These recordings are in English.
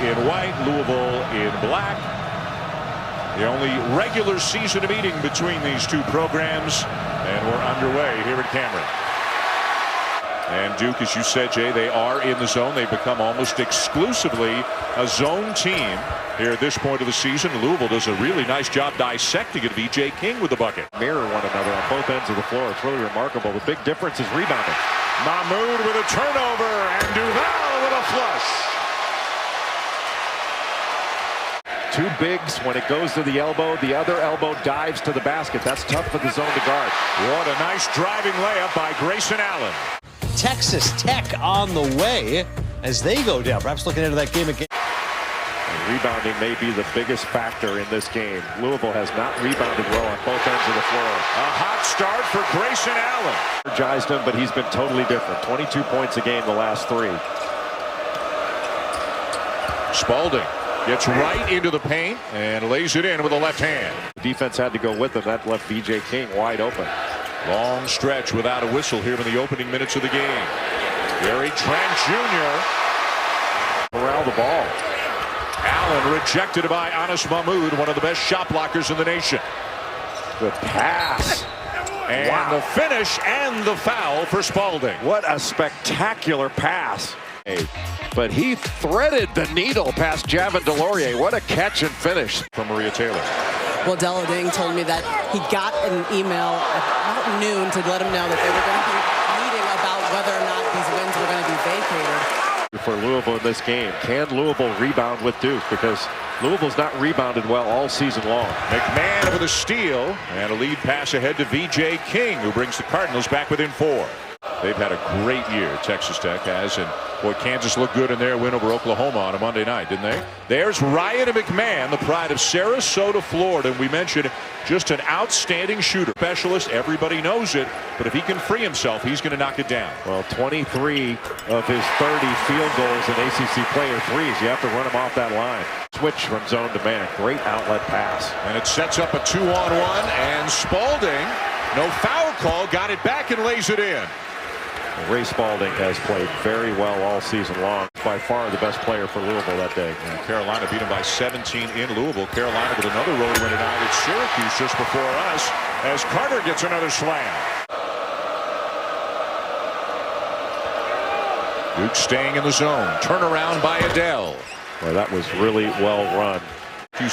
in white, Louisville in black. The only regular season meeting between these two programs, and we're underway here at Cameron. And Duke, as you said, Jay, they are in the zone. They've become almost exclusively a zone team here at this point of the season. Louisville does a really nice job dissecting it. VJ King with the bucket. Mirror one another on both ends of the floor. It's really remarkable. The big difference is rebounding. Mahmoud with a turnover, and Duval with a flush. Two bigs. When it goes to the elbow, the other elbow dives to the basket. That's tough for the zone to guard. What a nice driving layup by Grayson Allen. Texas Tech on the way as they go down. Perhaps looking into that game again. And rebounding may be the biggest factor in this game. Louisville has not rebounded well on both ends of the floor. A hot start for Grayson Allen. Energized him, but he's been totally different. 22 points a game the last 3. Spalding gets right into the paint and lays it in with the left hand. The defense had to go with him. That left VJ King wide open. Long stretch without a whistle here in the opening minutes of the game. Gary Trent Jr. around the ball. Allen rejected by Anas Mahmoud, one of the best shot blockers in the nation. Good pass. And wow. The finish and the foul for Spalding. What a spectacular pass. But he threaded the needle past Javin DeLaurier. What a catch and finish from Maria Taylor. Well, Della Ding told me that he got an email at about noon to let him know that they were going to be meeting about whether or not these wins were going to be vacated. For Louisville in this game, can Louisville rebound with Duke? Because Louisville's not rebounded well all season long. McMahon with a steal and a lead pass ahead to VJ King, who brings the Cardinals back within 4. They've had a great year, Texas Tech has, and boy, Kansas looked good in their win over Oklahoma on a Monday night, didn't they? There's Ryan McMahon, the pride of Sarasota, Florida, and we mentioned just an outstanding shooter. Specialist, everybody knows it, but if he can free himself, he's going to knock it down. Well, 23 of his 30 field goals in ACC player threes. You have to run him off that line. Switch from zone to man. Great outlet pass. And it sets up a 2-on-1, and Spalding, no foul call, got it back and lays it in. Ray Spalding has played very well all season long. By far the best player for Louisville that day. And Carolina beat him by 17 in Louisville. Carolina with another road win tonight at Syracuse just before us as Carter gets another slam. Duke staying in the zone. Turnaround by Adele. Well, that was really well run.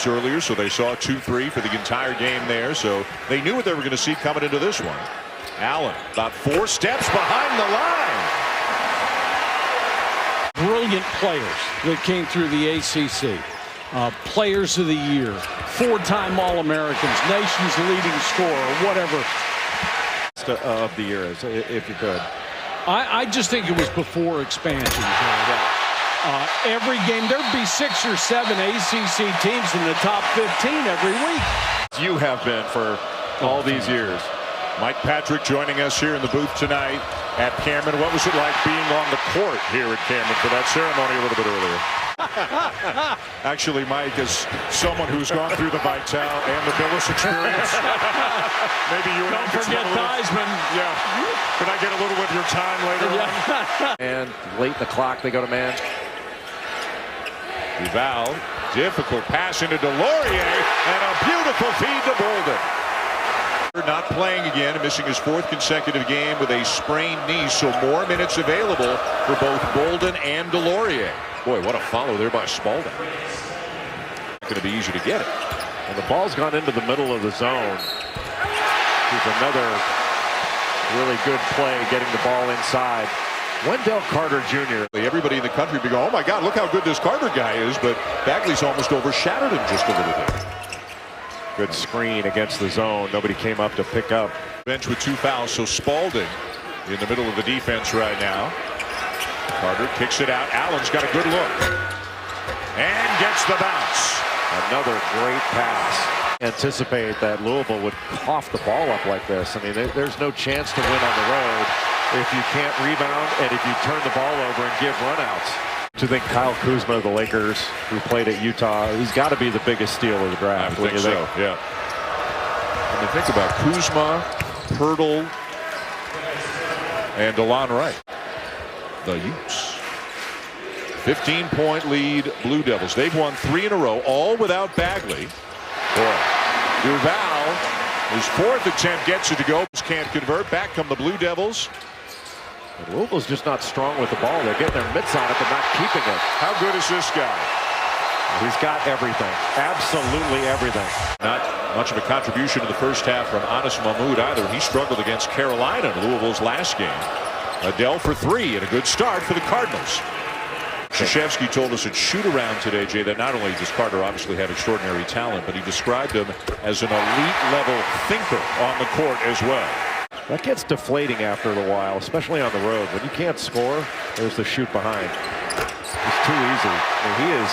Earlier, so they saw 2-3 for the entire game there. So they knew what they were going to see coming into this one. Allen about 4 steps behind the line. Brilliant players that came through the ACC. Players of the year, 4-time All-Americans, nation's leading scorer, whatever. Of the year, if you could. I just think it was before expansion. Every game, there'd be 6 or 7 ACC teams in the top 15 every week. You have been for all these years. Mike Patrick joining us here in the booth tonight at Cameron. What was it like being on the court here at Cameron for that ceremony a little bit earlier? Actually, Mike, is someone who's gone through the Vitale and the Billis experience. Maybe you and I don't forget Theismann. Yeah. Could I get a little of your time later on? And late in the clock, they go to man. Duval, difficult pass into DeLaurier, and a beautiful feed to Bolden. Not playing again, missing his 4th consecutive game with a sprained knee, so more minutes available for both Bolden and DeLaurier. Boy, what a follow there by Spalding. Not going to be easy to get it. And the ball's gone into the middle of the zone. Here's another really good play, getting the ball inside. Wendell Carter Jr. Everybody in the country be going, oh my God, look how good this Carter guy is, but Bagley's almost overshadowed him just a little bit. Good screen against the zone. Nobody came up to pick up. Bench with 2 fouls, so Spalding in the middle of the defense right now. Carter kicks it out. Allen's got a good look. And gets the bounce. Another great pass. Anticipate that Louisville would cough the ball up like this. I mean, there's no chance to win on the road if you can't rebound and if you turn the ball over and give runouts. Do you think Kyle Kuzma of the Lakers, who played at Utah, he's got to be the biggest steal of the draft? I think so, yeah. When you think about Kuzma, Pirtle, and DeLon Wright, the Utes. 15-point lead, Blue Devils. They've won 3 in a row, all without Bagley. Boy, Duval, his 4th attempt gets it to go. Can't convert. Back come the Blue Devils. And Louisville's just not strong with the ball. They're getting their mitts on it, but not keeping it. How good is this guy? He's got everything. Absolutely everything. Not much of a contribution in the first half from Anas Mahmoud either. He struggled against Carolina in Louisville's last game. Adele for 3 and a good start for the Cardinals. Krzyzewski told us at shoot-around today, Jay, that not only does Carter obviously have extraordinary talent, but he described him as an elite-level thinker on the court as well. That gets deflating after a while, especially on the road. When you can't score, there's the shoot behind. It's too easy. I mean,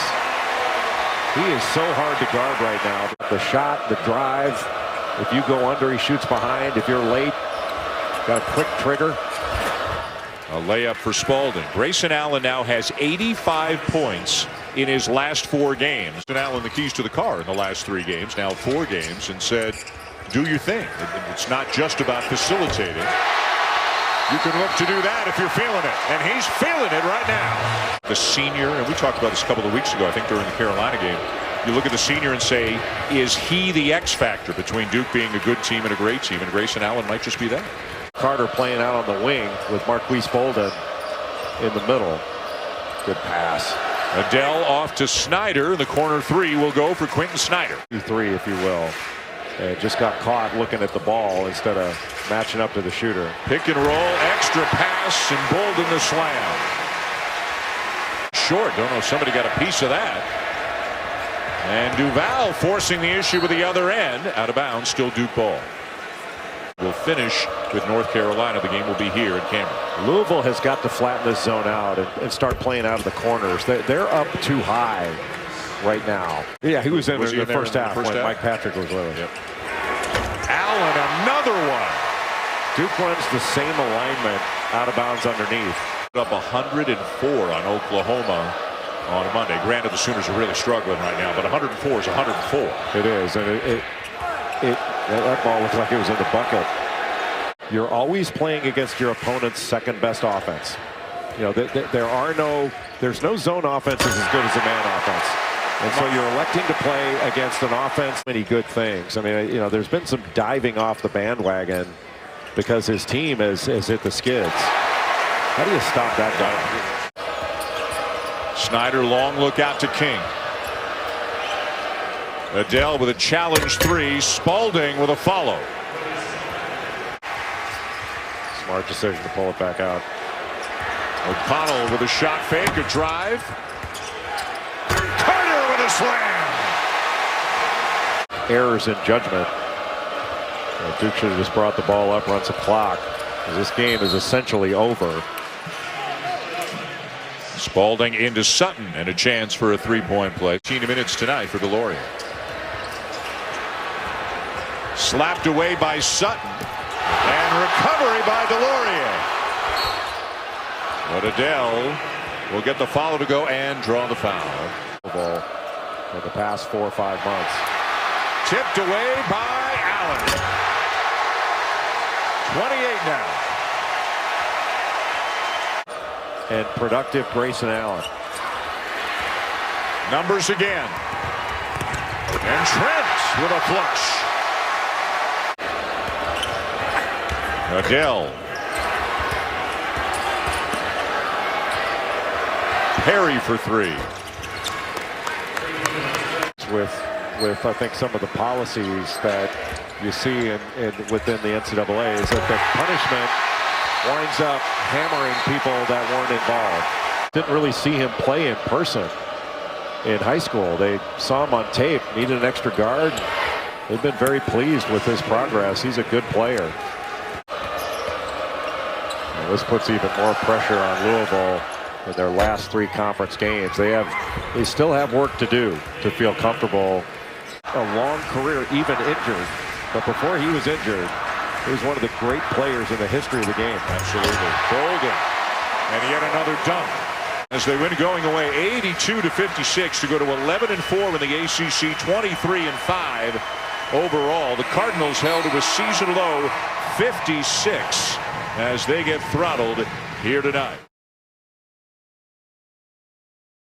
he is so hard to guard right now. The shot, the drive, if you go under, he shoots behind. If you're late, got a quick trigger. A layup for Spalding. Grayson Allen now has 85 points in his last 4 games. Grayson Allen the keys to the car in the last 3 games, now 4 games, and said, do your thing. It's not just about facilitating. You can look to do that if you're feeling it, and he's feeling it right now. The senior, and we talked about this a couple of weeks ago, I think during the Carolina game. You look at the senior and say, is he the X factor between Duke being a good team and a great team? And Grayson Allen might just be that. Carter playing out on the wing with Marquise Bolden in the middle. Good pass. Adele off to Snyder. The corner 3 will go for Quentin Snyder. 2-3, if you will. And just got caught looking at the ball instead of matching up to the shooter. Pick and roll, extra pass, and Bolden the slam. Short. Don't know if somebody got a piece of that. And Duval forcing the issue with the other end. Out of bounds, still Duke ball. We'll finish with North Carolina. The game will be here in Cameron. Louisville has got to flatten this zone out and start playing out of the corners. They're up too high right now. Yeah, he was in the first half when Mike Patrick was with him. Yep. Allen, another one. Duke runs the same alignment out of bounds underneath. Up 104 on Oklahoma on Monday. Granted, the Sooners are really struggling right now, but 104 is 104. It is, and that ball looked like it was in the bucket. You're always playing against your opponent's second best offense. You know, there's no zone offense as good as a man offense. And so you're electing to play against an offense. Many good things. I mean, you know, there's been some diving off the bandwagon because his team has hit the skids. How do you stop that guy? Snyder, long look out to King. Adele with a challenge 3. Spalding with a follow. Smart decision to pull it back out. O'Connell with a shot fake, a drive. Carter with a slam. Errors in judgment. Duke should have just brought the ball up, run some clock. This game is essentially over. Spalding into Sutton and a chance for a 3-point play. 15 minutes tonight for DeLaurier. Slapped away by Sutton. And recovery by DeLaurier. But Adele will get the follow to go and draw the foul. In the past 4 or 5 months. Tipped away by Allen. 28 now. And productive Grayson Allen. Numbers again. And Trent with a flush. Adele. Perry for 3. With I think some of the policies that you see within the NCAA is that the punishment winds up hammering people that weren't involved. Didn't really see him play in person in high school. They saw him on tape, needed an extra guard. They've been very pleased with his progress. He's a good player. And this puts even more pressure on Louisville in their last 3 conference games. They still have work to do to feel comfortable. A long career, even injured, but before he was injured, he was one of the great players in the history of the game. Absolutely. Bolden. And yet another dunk. As they win going away 82-56 to go to 11-4 in the ACC, 23-5 overall. The Cardinals held to a season low 56 as they get throttled here tonight.